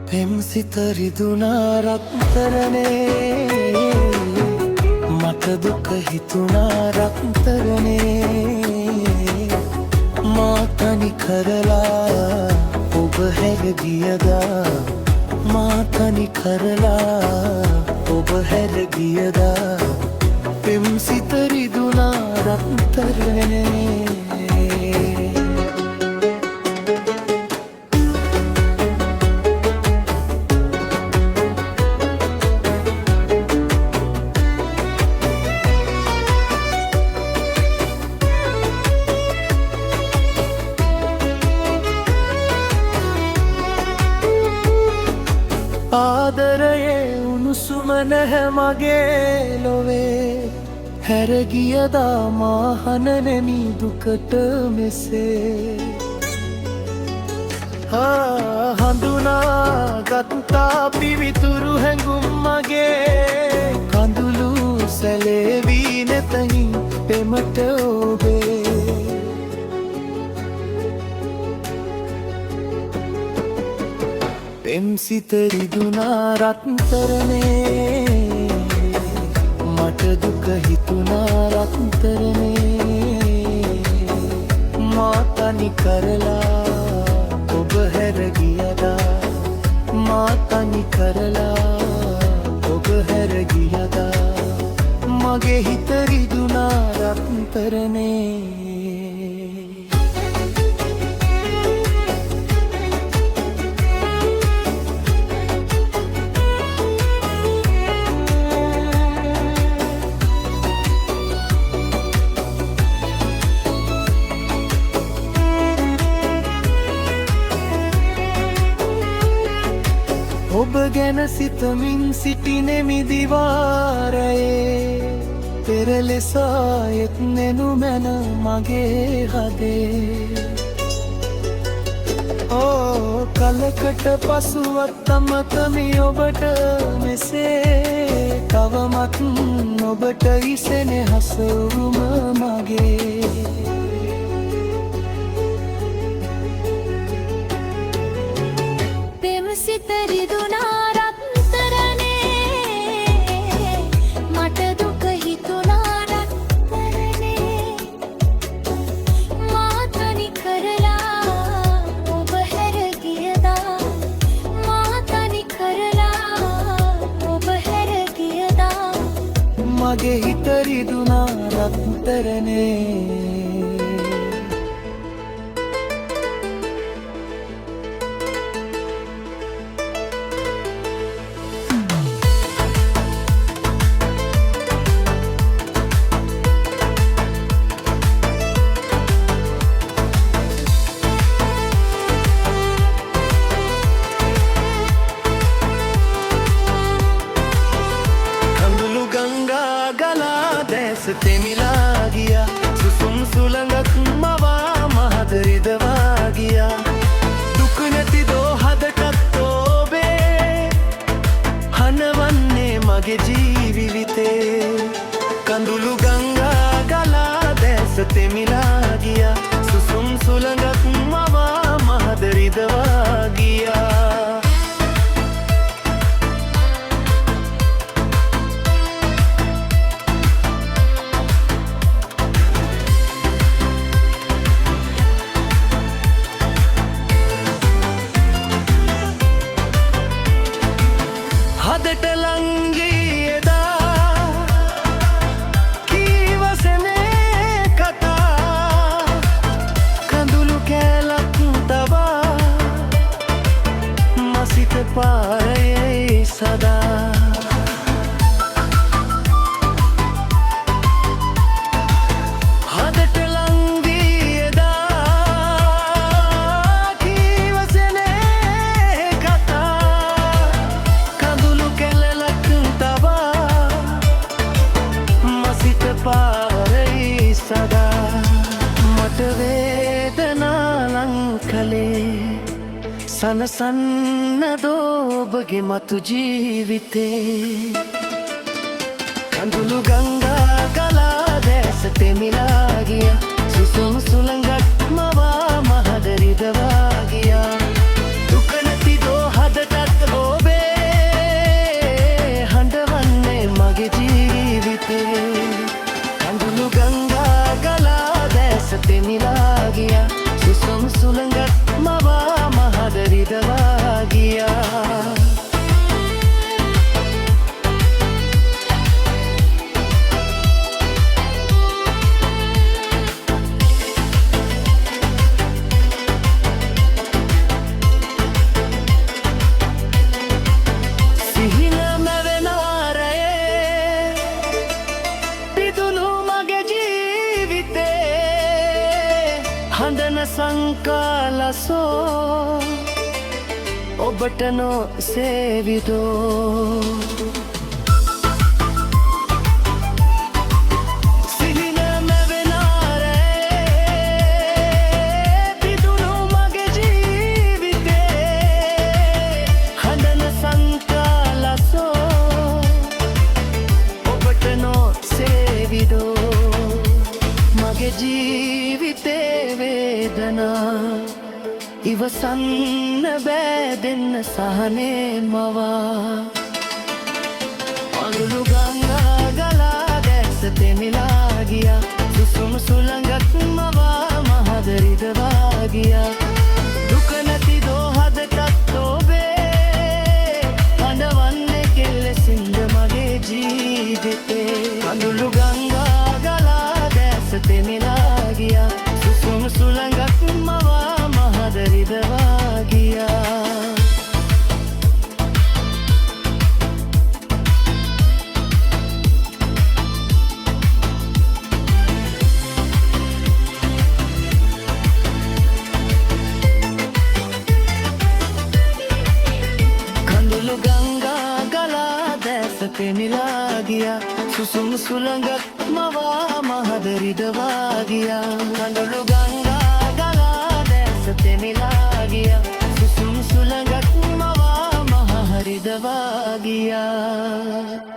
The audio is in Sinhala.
පෙම්සිත රිදුනා රත්තරනේ මට දුක හිතුණා රත්තරනේ මා තනි කරලා ඔබ හැර ගියදා මා තනි කරලා ඔබ හැර ගියදා පෙම්සිත රිදුනා රත්තරනේ ආදරයේ උණුසුම නැහැ මගේ ලොවේ හැර ගියදා මා හනනෙමි දුකට මෙසේ හඳුනා ගත්තා පිවිතුරු හැඟුම් මගේ කඳුළු සැලේවී නැතහි පෙමට ඔබේ පෙම්සිත රිදුනා රත්තරනේ මට දුක හිතුණා රත්තරනේ මා තනි කරලා ඔබ හැර ගියදා මා තනි කරලා ඔබ හැර ගියදා මගේ හිත රිදුනා රත්තරනේ ඔබ ගැන සිතමින් සිටිනෙමි දිවාරයේ පෙර ලෙස ආයෙත් නෙනුමැන මගේ හදේ කලකට පසුවත් අමතමි ඔබට මෙසේ තවමත් ඔබට ඉසෙනෙහස උරුම මගේ පෙම්සිත රිදුනා රත්තරනේ මට දුක හිතුණා රත්තරනේ මා තනි කරලා ඔබ හැර ගියදා මා තනි කරලා ඔබ හැර ගියදා මගේ හිත රිදුනා රත්තරනේ තෙමිලා ගියා සුසුම් සුළඟක් මවා මහද රිදවා ගියා දුක නැති දෝහදටත් ඔබේ හනවන්නේ මගේ ජීවිතේ කඳුළු ගංගා ගලා දැස තෙමිලා ගියා සුසුම් සුළඟක් මවා මහද රිදවා ගියා හදට ලංගී එදා කීවසනේ කතා කඳුළු කෑලක් තබා මසිත පාරයේ සදා හදට ලංගී එදා කීවසනේ කතා කඳුළු කැලලක් තබා මසිත පාරයි සදා මට වේදනා ලං කළේ සනසන්න දෝබගේ මතු ජීවිතේ කඳුළු ගංගා ගලා දැස තෙමිලා ගියා සුසුම් සුළඟක් තෙමිලා ගියා සුසුම් සුළඟක් මවා මහද රිදවා ගියා හඬන සංකාලසෝ ඔබට නොසේවිදෝ සිහින මැවෙනාරේ පිදුණු මගේ ජීවිතේ හඬන සංකාලසෝ ඔබට නොසේවිදෝ මගේ ජීවිතේ වේදනා ඉවසන්න බෑ දෙන්න සහනේ මවා අඳුළු ගංගා ගලා දැස තෙමිලා ගියා සුසුම් සුළඟක් මවා මහද රිදවා ගියා දුක නැති දෝහදටත් ඔබේ හඬවන්නේ කෙලෙසින්ද මගේ ජීවිතේ අඳුළු ගංගා ගලා දැස තෙමිලා ගියා සුසුම් සුළඟක් මවා මහද රිදවා ගියා කඳුළු ගංගා ගලා දැස තෙමිලා ගියා සුසුම් සුළඟක් මවා මහද රිදවා ගියා කඳුළු ගංගා ගලා දැස තෙමිලා ගියා සුසුම් සුළඟක් මවා මහ රිදවා ගියා